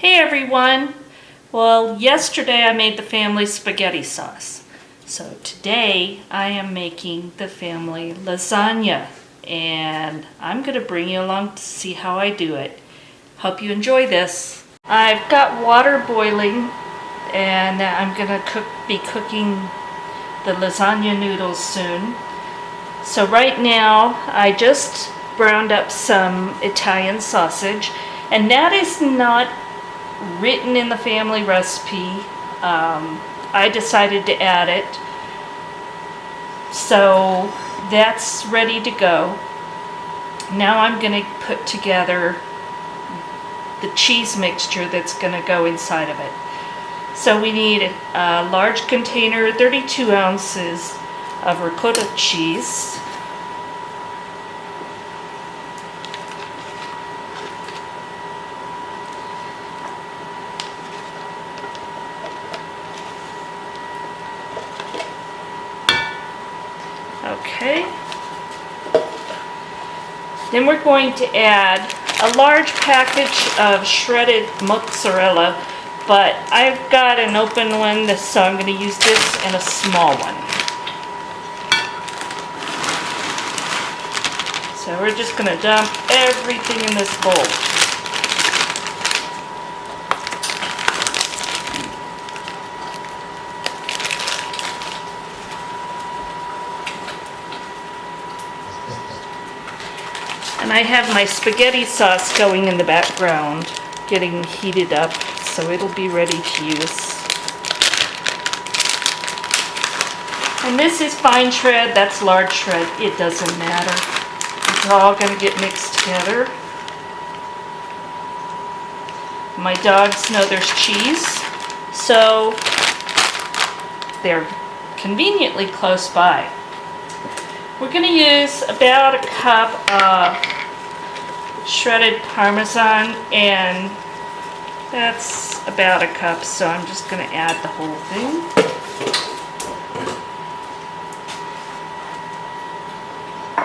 Hey everyone! Well, yesterday I made the family spaghetti sauce. So today I am making the family lasagna. And I'm going to bring you along to see how I do it. Hope you enjoy this. I've got water boiling and I'm going to be cooking the lasagna noodles soon. So right now I just browned up some Italian sausage, and that is not written in the family recipe. I decided to add it, so that's ready to go. Now I'm going to put together the cheese mixture that's going to go inside of it. So we need a large container, 32 ounces of ricotta cheese. Okay. Then we're going to add a large package of shredded mozzarella, but I've got an open one, so I'm going to use this and a small one. So we're just going to dump everything in this bowl. And I have my spaghetti sauce going in the background, getting heated up, so it'll be ready to use. And this is fine shred, that's large shred, it doesn't matter. It's all going to get mixed together. My dogs know there's cheese, so they're conveniently close by. We're going to use about a cup of shredded Parmesan, and that's about a cup, so I'm just going to add the whole thing.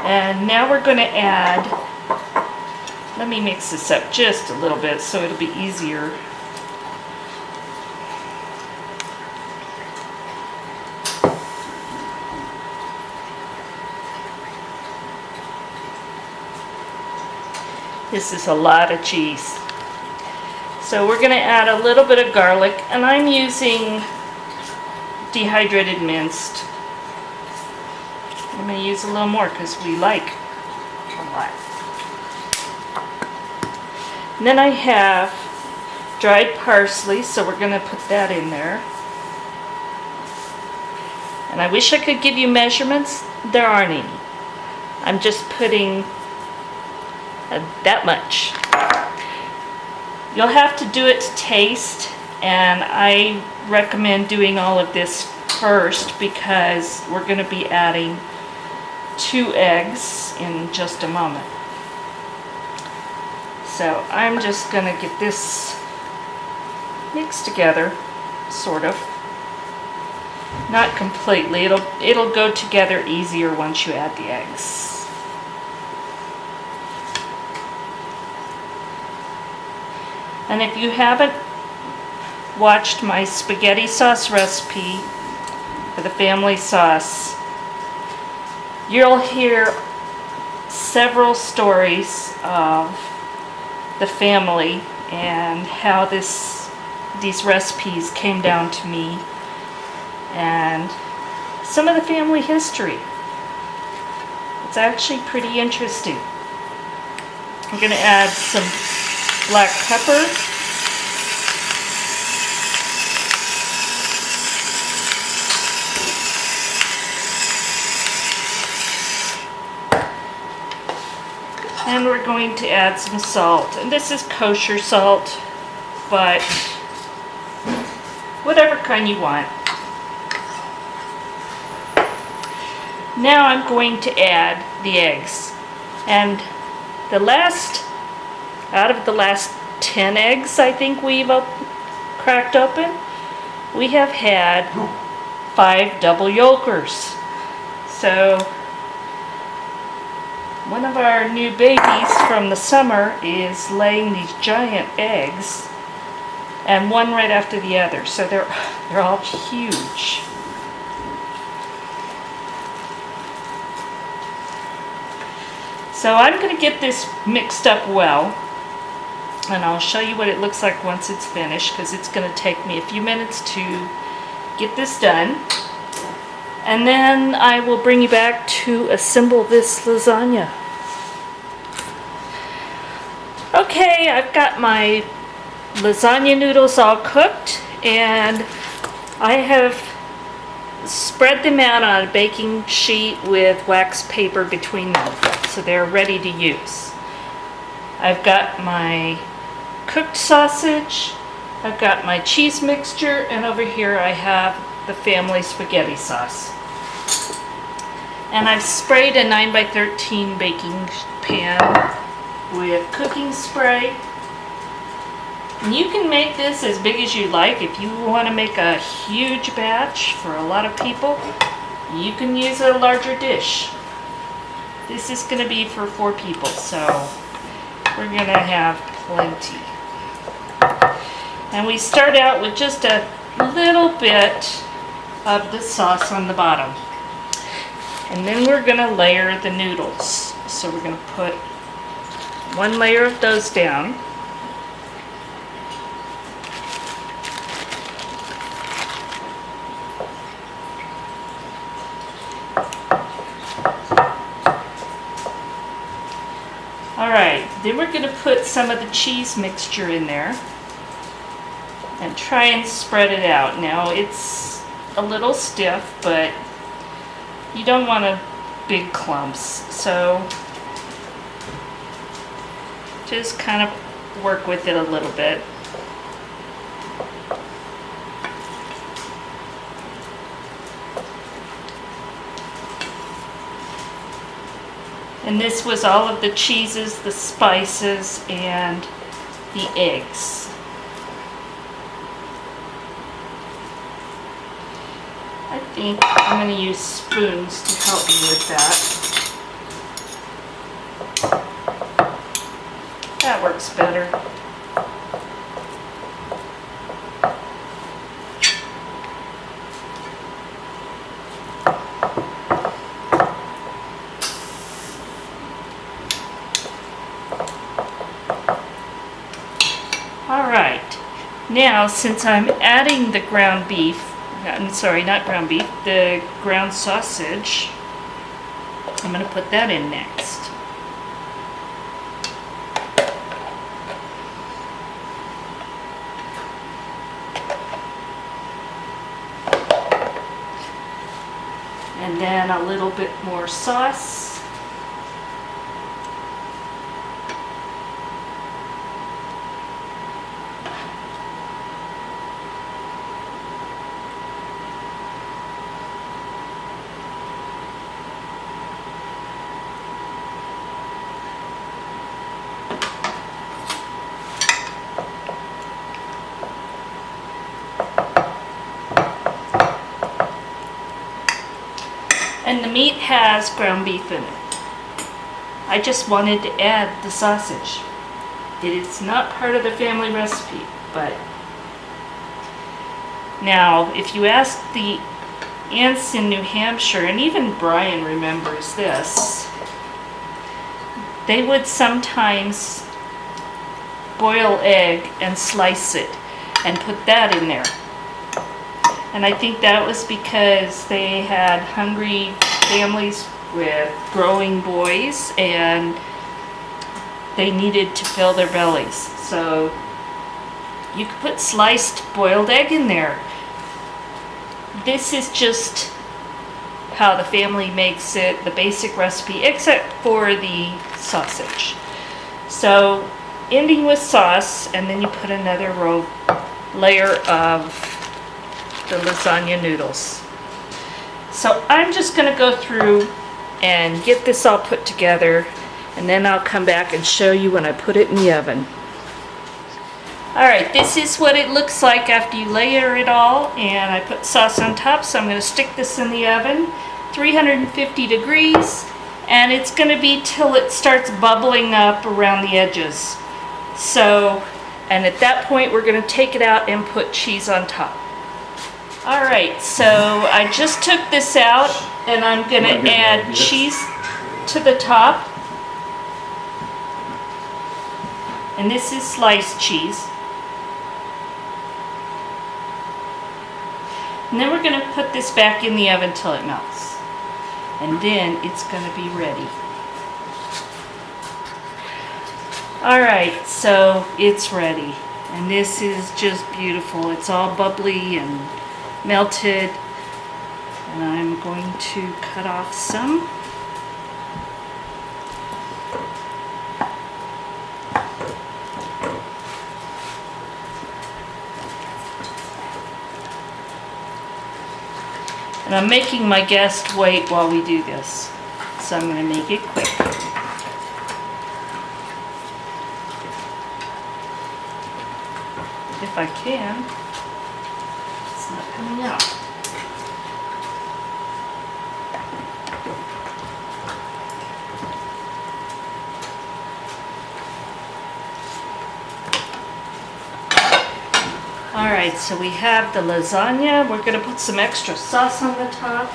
And now we're going to add, let me mix this up just a little bit so it'll be easier. This is a lot of cheese. So we're going to add a little bit of garlic, and I'm using dehydrated minced. I'm going to use a little more because we like a lot. And then I have dried parsley, so we're going to put that in there. And I wish I could give you measurements. There aren't any. I'm just putting that much. You'll have to do it to taste, and I recommend doing all of this first because we're going to be adding 2 eggs in just a moment. So I'm just going to get this mixed together, sort of. Not completely. It'll go together easier once you add the eggs. And if you haven't watched my spaghetti sauce recipe for the family sauce, you'll hear several stories of the family and how these recipes came down to me, and some of the family history. It's actually pretty interesting. I'm going to add some black pepper, and we're going to add some salt. And this is kosher salt, but whatever kind you want. Now I'm going to add the eggs. And out of the last 10 eggs I think we've cracked open, we have had 5 double yolkers. So one of our new babies from the summer is laying these giant eggs, and one right after the other. So they're all huge. So I'm going to get this mixed up well, and I'll show you what it looks like once it's finished, because it's going to take me a few minutes to get this done. And then I will bring you back to assemble this lasagna. Okay, I've got my lasagna noodles all cooked, and I have spread them out on a baking sheet with wax paper between them, so they're ready to use. I've got my cooked sausage, I've got my cheese mixture, and over here I have the family spaghetti sauce. And I've sprayed a 9x13 baking pan with cooking spray. And you can make this as big as you like. If you want to make a huge batch for a lot of people, you can use a larger dish. This is going to be for 4 people, so we're going to have plenty. And we start out with just a little bit of the sauce on the bottom. And then we're going to layer the noodles. So we're going to put one layer of those down. Alright, then we're going to put some of the cheese mixture in there and try and spread it out. Now it's a little stiff, but you don't want big clumps, so just kind of work with it a little bit. And this was all of the cheeses, the spices, and the eggs. I think I'm going to use spoons to help me with that. That works better. Alright, now since I'm adding the ground beef, I'm sorry, not ground beef, the ground sausage, I'm going to put that in next. And then a little bit more sauce. And the meat has ground beef in it. I just wanted to add the sausage. It is not part of the family recipe, but now if you ask the aunts in New Hampshire, and even Brian remembers this, they would sometimes boil egg and slice it and put that in there. And I think that was because they had hungry families with growing boys and they needed to fill their bellies. So you could put sliced boiled egg in there. This is just how the family makes it, the basic recipe, except for the sausage. So ending with sauce, and then you put another layer of the lasagna noodles. So I'm just going to go through and get this all put together, and then I'll come back and show you when I put it in the oven. Alright, this is what it looks like after you layer it all, and I put sauce on top, so I'm going to stick this in the oven, 350 degrees, and it's going to be till it starts bubbling up around the edges. So And at that point, we're gonna take it out and put cheese on top. All right, so I just took this out and I'm gonna add cheese to the top. And this is sliced cheese. And then we're gonna put this back in the oven till it melts. And then it's gonna be ready. All right, so it's ready. And this is just beautiful. It's all bubbly and melted. And I'm going to cut off some. And I'm making my guest wait while we do this. So I'm going to make it quick. If I can. It's not coming out. Alright, so we have the lasagna. We're going to put some extra sauce on the top.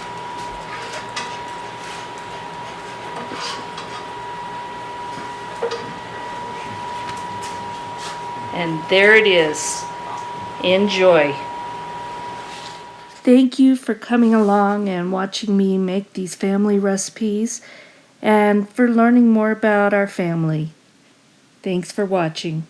And there it is. Enjoy. Thank you for coming along and watching me make these family recipes and for learning more about our family. Thanks for watching.